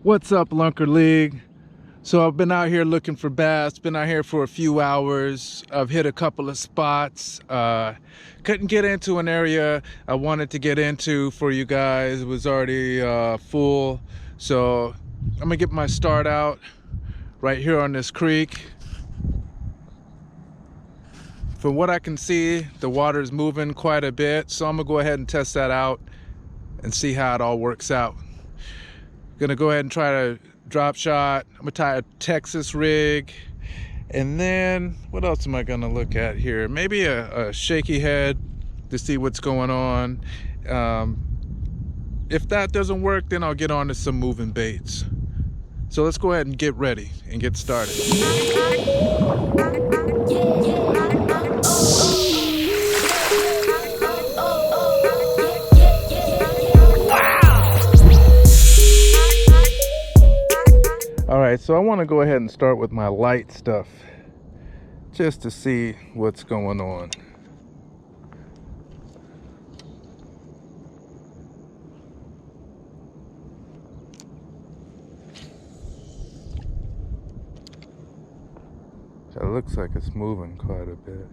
What's up, Lunker League? So I've been out here looking for bass, been out here for a few hours. I've hit a couple of spots. Couldn't get into an area I wanted to get into for you guys. It was already full. So I'm gonna get my start out right here on this creek. From what I can see, the water is moving quite a bit. So I'm gonna go ahead and test that out and see how it all works out. Gonna go ahead and try to drop shot. I'm gonna tie a Texas rig, and then what else am I gonna look at here? Maybe a shaky head to see what's going on. If that doesn't work, then I'll get on to some moving baits. So let's go ahead and get ready and get started. All right, so I want to go ahead and start with my light stuff just to see what's going on. It looks like it's moving quite a bit.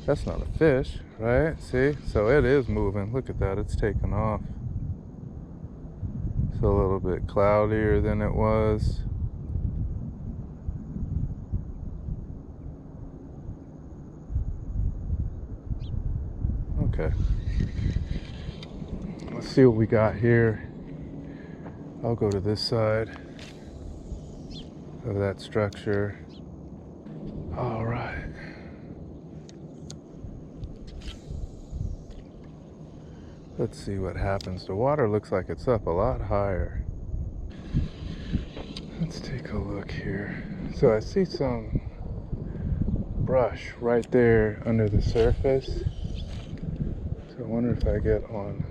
That's not a fish, right? See? So it is moving. Look at that, it's taking off. It's a little bit cloudier than it was. Okay. Let's see what we got here. I'll go to this side of that structure. All right. Let's see what happens. The water looks like it's up a lot higher. Let's take a look here. So I see some brush right there under the surface. So I wonder if I get on.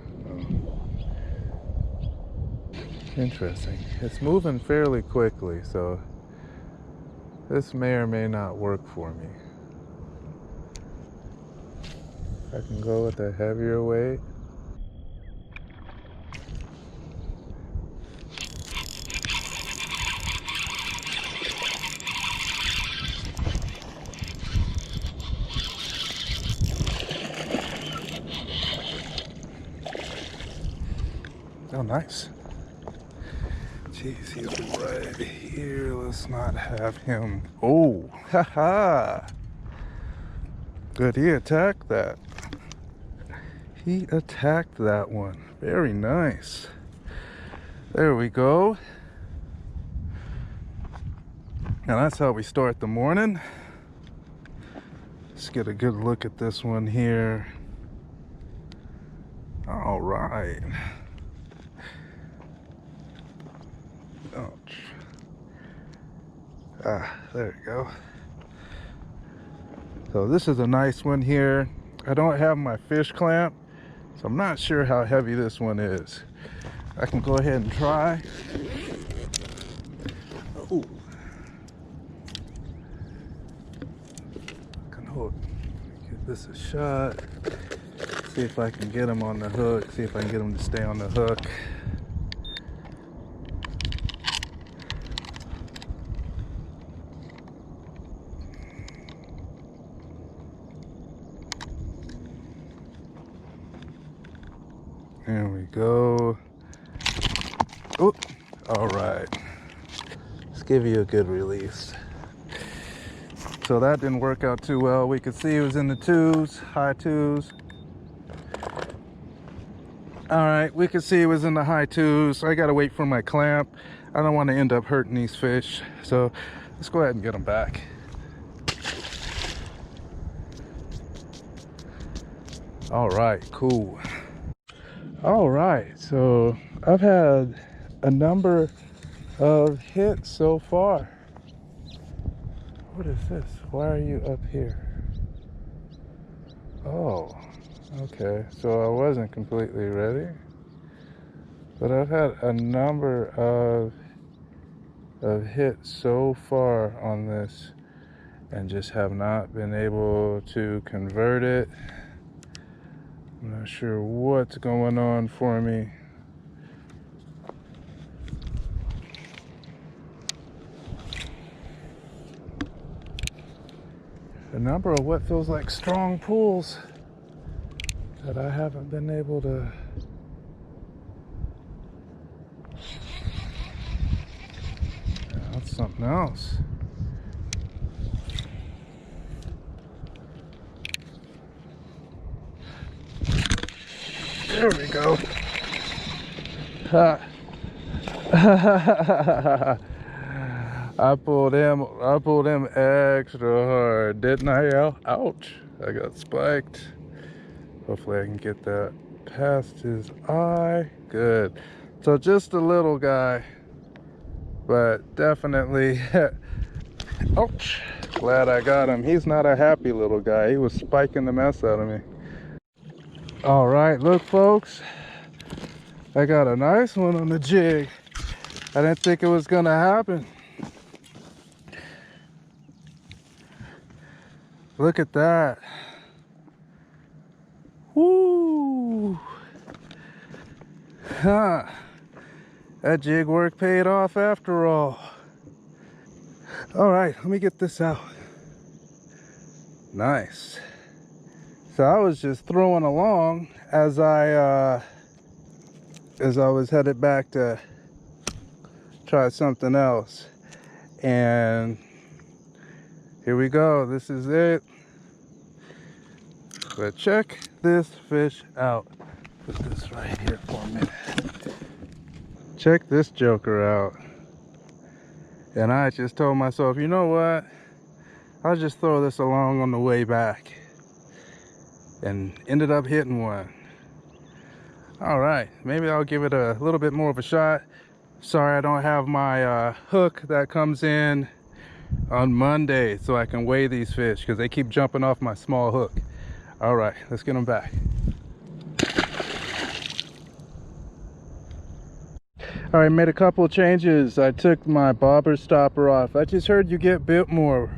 Interesting. It's moving fairly quickly, so this may or may not work for me. I can go with a heavier weight. Oh, nice. Jeez, he's right here. Let's not have him. Oh, haha. Good, he attacked that. He attacked that one. Very nice. There we go. And that's how we start the morning. Let's get a good look at this one here. All right. Ouch. There you go. So this is a nice one here. I don't have my fish clamp, so I'm not sure how heavy this one is. I can go ahead and try. Ooh. I can hold. Give this a shot. See if I can get him on the hook. See if I can get him to stay on the hook. There we go. Oh, all right. Let's give you a good release. So that didn't work out too well. We could see it was in the twos, high twos. All right, we could see it was in the high twos. I gotta wait for my clamp. I don't want to end up hurting these fish. So let's go ahead and get them back. All right, cool. All right, so I've had a number of hits so far. What is this? Why are you up here? Oh, okay, so I wasn't completely ready, but I've had a number of hits so far on this and just have not been able to convert it. I'm not sure what's going on for me. A number of what feels like strong pulls that I haven't been able to. That's something else. There we go. Ha. I pulled him extra hard, didn't I? Ouch. I got spiked. Hopefully I can get that past his eye. Good. So just a little guy, but definitely, ouch. Glad I got him. He's not a happy little guy. He was spiking the mess out of me. All right, look folks, I got a nice one on the jig. I didn't think it was gonna happen. Look at that. Woo! Huh. That jig work paid off after all. All right, let me get this out. Nice. So I was just throwing along as I was headed back to try something else, and here we go. This is it. But check this fish out. Put this right here for a minute. Check this joker out. And I just told myself, you know what? I'll just throw this along on the way back. And ended up hitting one. All right, maybe I'll give it a little bit more of a shot. Sorry I don't have my hook that comes in on Monday so I can weigh these fish because they keep jumping off my small hook. All right, let's get them back. All right, made a couple of changes. I took my bobber stopper off. I just heard you get bit more.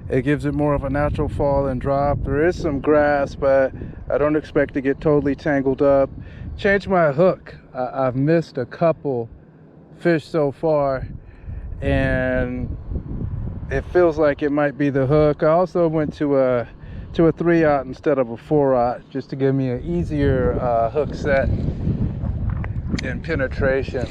It gives it more of a natural fall and drop. There is some grass, but I don't expect to get totally tangled up. Changed my hook. I've missed a couple fish so far, and it feels like it might be the hook. I also went to a 3/0 instead of a 4/0 just to give me an easier hook set and penetration.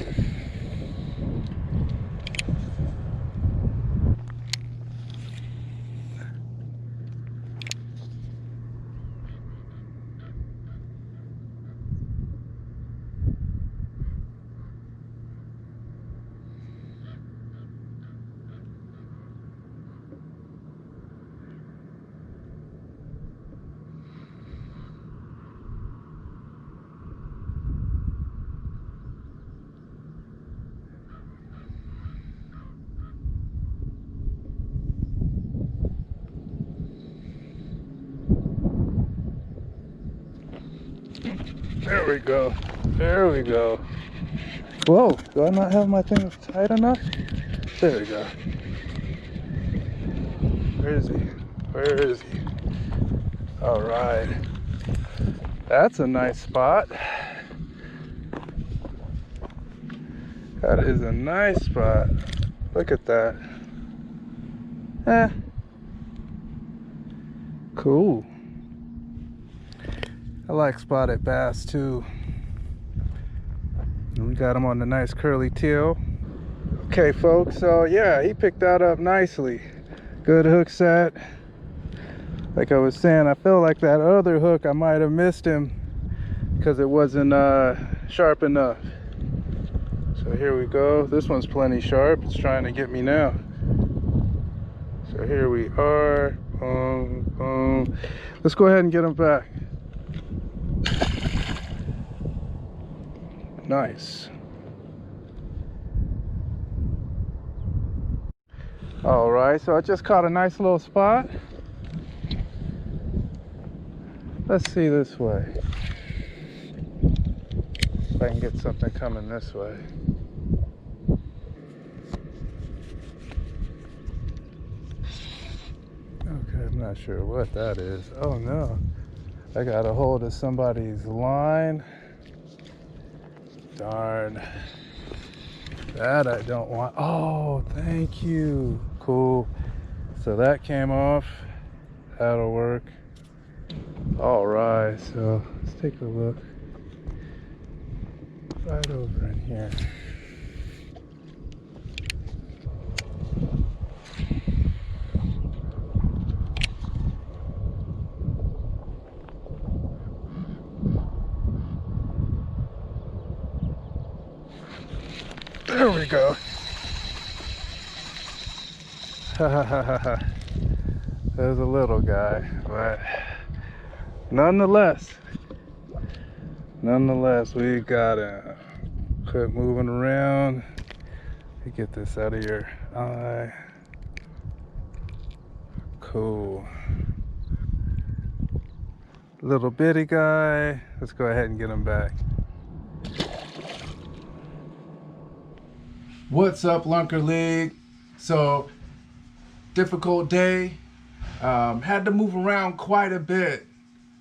There we go. There we go. Whoa, do I not have my thing tight enough? There we go. Where is he? Where is he? All right. That's a nice spot. That is a nice spot. Look at that. Cool. I like spotted bass too. And we got him on the nice curly tail. Okay folks, so yeah, he picked that up nicely. Good hook set. Like I was saying, I feel like that other hook I might have missed him because it wasn't sharp enough. So here we go. This one's plenty sharp. It's trying to get me now. So here we are. Boom, boom. Let's go ahead and get him back. Nice. All right, so I just caught a nice little spot. Let's see this way. If I can get something coming this way. Okay, I'm not sure what that is. Oh no, I got a hold of somebody's line. Darn. That I don't want. Oh, thank you. Cool. So that came off. That'll work. All right, so let's take a look. Right over in here. There we go. There's a little guy, but nonetheless, we gotta quit moving around. Get this out of your eye. Cool. Little bitty guy. Let's go ahead and get him back. What's up, Lunker League? So, difficult day. Had to move around quite a bit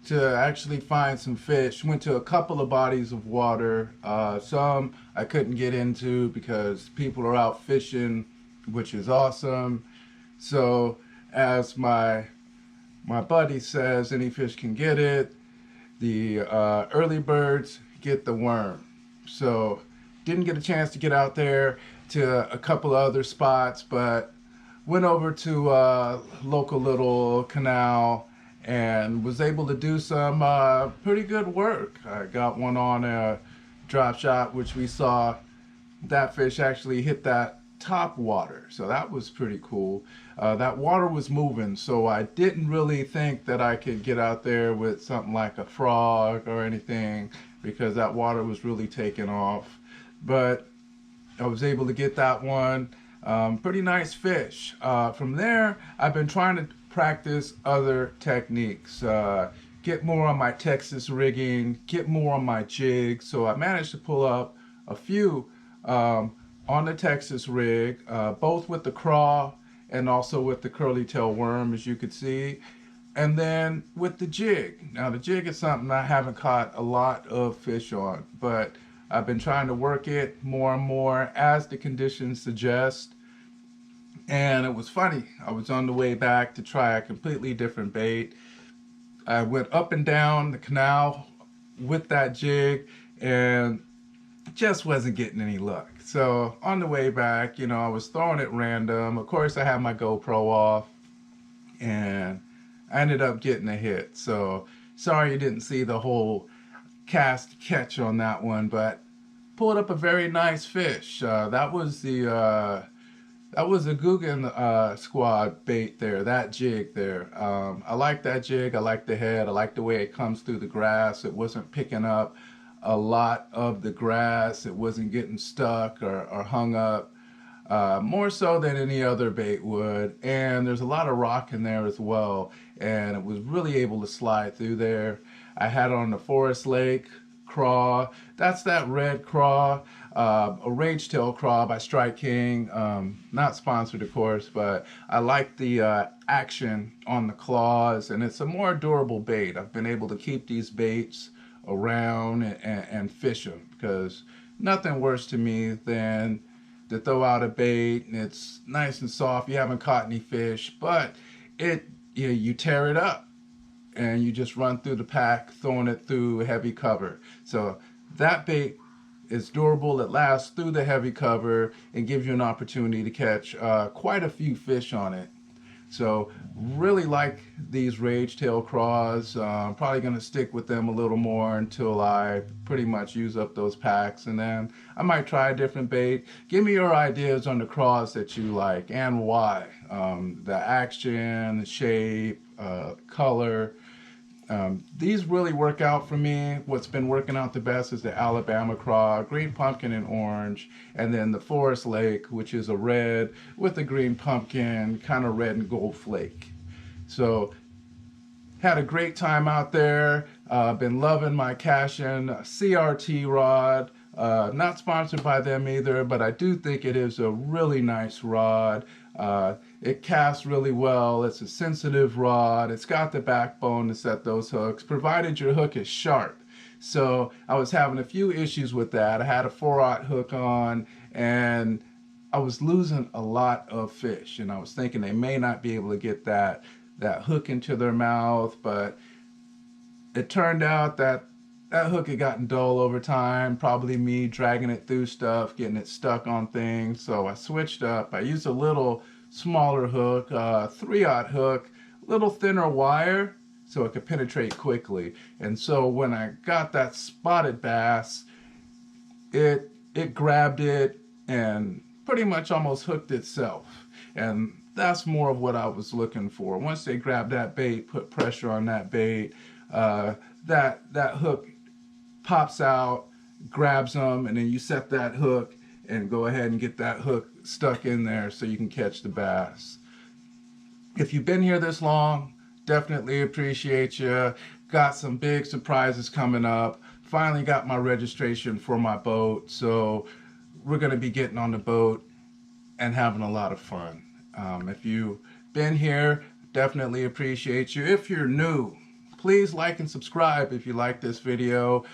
to actually find some fish. Went to a couple of bodies of water. Some I couldn't get into because people are out fishing, which is awesome. So, as my buddy says, any fish can get it. The early birds get the worm. So, didn't get a chance to get out there to a couple of other spots, but went over to local little canal and was able to do some pretty good work. I got one on a drop shot, which we saw that fish actually hit that top water, so that was pretty cool. That water was moving, so I didn't really think that I could get out there with something like a frog or anything because that water was really taking off. But I was able to get that one. Pretty nice fish. From there, I've been trying to practice other techniques. Get more on my Texas rigging, get more on my jigs. So I managed to pull up a few on the Texas rig, both with the craw and also with the curly tail worm, as you could see. And then with the jig. Now the jig is something I haven't caught a lot of fish on, but I've been trying to work it more and more as the conditions suggest. And it was funny. I was on the way back to try a completely different bait. I went up and down the canal with that jig and just wasn't getting any luck. So on the way back, you know, I was throwing it random. Of course, I had my GoPro off and I ended up getting a hit. So sorry you didn't see the whole cast catch on that one, but pulled up a very nice fish. That was a Guggen squad bait there, that jig there. I like that jig, I like the head, I like the way it comes through the grass. It wasn't picking up a lot of the grass, it wasn't getting stuck or hung up, more so than any other bait would. And there's a lot of rock in there as well, and it was really able to slide through there. I had on the Forest Lake craw. That's that red craw, a rage tail craw by Strike King. Not sponsored, of course, but I like the action on the claws, and it's a more durable bait. I've been able to keep these baits around and fish them, because nothing worse to me than to throw out a bait and it's nice and soft. You haven't caught any fish, but you tear it up and you just run through the pack, throwing it through heavy cover. So that bait is durable, it lasts through the heavy cover and gives you an opportunity to catch quite a few fish on it. So really like these rage tail craws. I'm probably going to stick with them a little more until I pretty much use up those packs, and then I might try a different bait. Give me your ideas on the craws that you like and why. The action, the shape, color. These really work out for me. What's been working out the best is the Alabama craw, green pumpkin and orange, and then the Forest Lake, which is a red with a green pumpkin, kind of red and gold flake. So had a great time out there. Been loving my Cashion CRT rod. Not sponsored by them either, but I do think it is a really nice rod. It casts really well. It's a sensitive rod. It's got the backbone to set those hooks, provided your hook is sharp. So I was having a few issues with that. I had a 4/0 hook on, and I was losing a lot of fish, and I was thinking they may not be able to get that hook into their mouth, but it turned out that that hook had gotten dull over time, probably me dragging it through stuff, getting it stuck on things. So I switched up. I used a little smaller hook, 3/0 hook, little thinner wire, so it could penetrate quickly. And so when I got that spotted bass, it grabbed it and pretty much almost hooked itself. And that's more of what I was looking for. Once they grab that bait, put pressure on that bait, that hook pops out, grabs them, and then you set that hook and go ahead and get that hook stuck in there so you can catch the bass. If you've been here this long, definitely appreciate you. Got some big surprises coming up. Finally got my registration for my boat, so we're going to be getting on the boat and having a lot of fun. If you've been here, definitely appreciate you. If you're new, please like and subscribe if you like this video.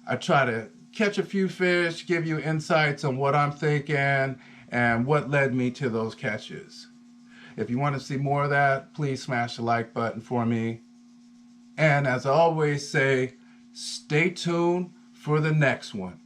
I try to catch a few fish, give you insights on what I'm thinking and what led me to those catches. If you want to see more of that, please smash the like button for me. And as I always say, stay tuned for the next one.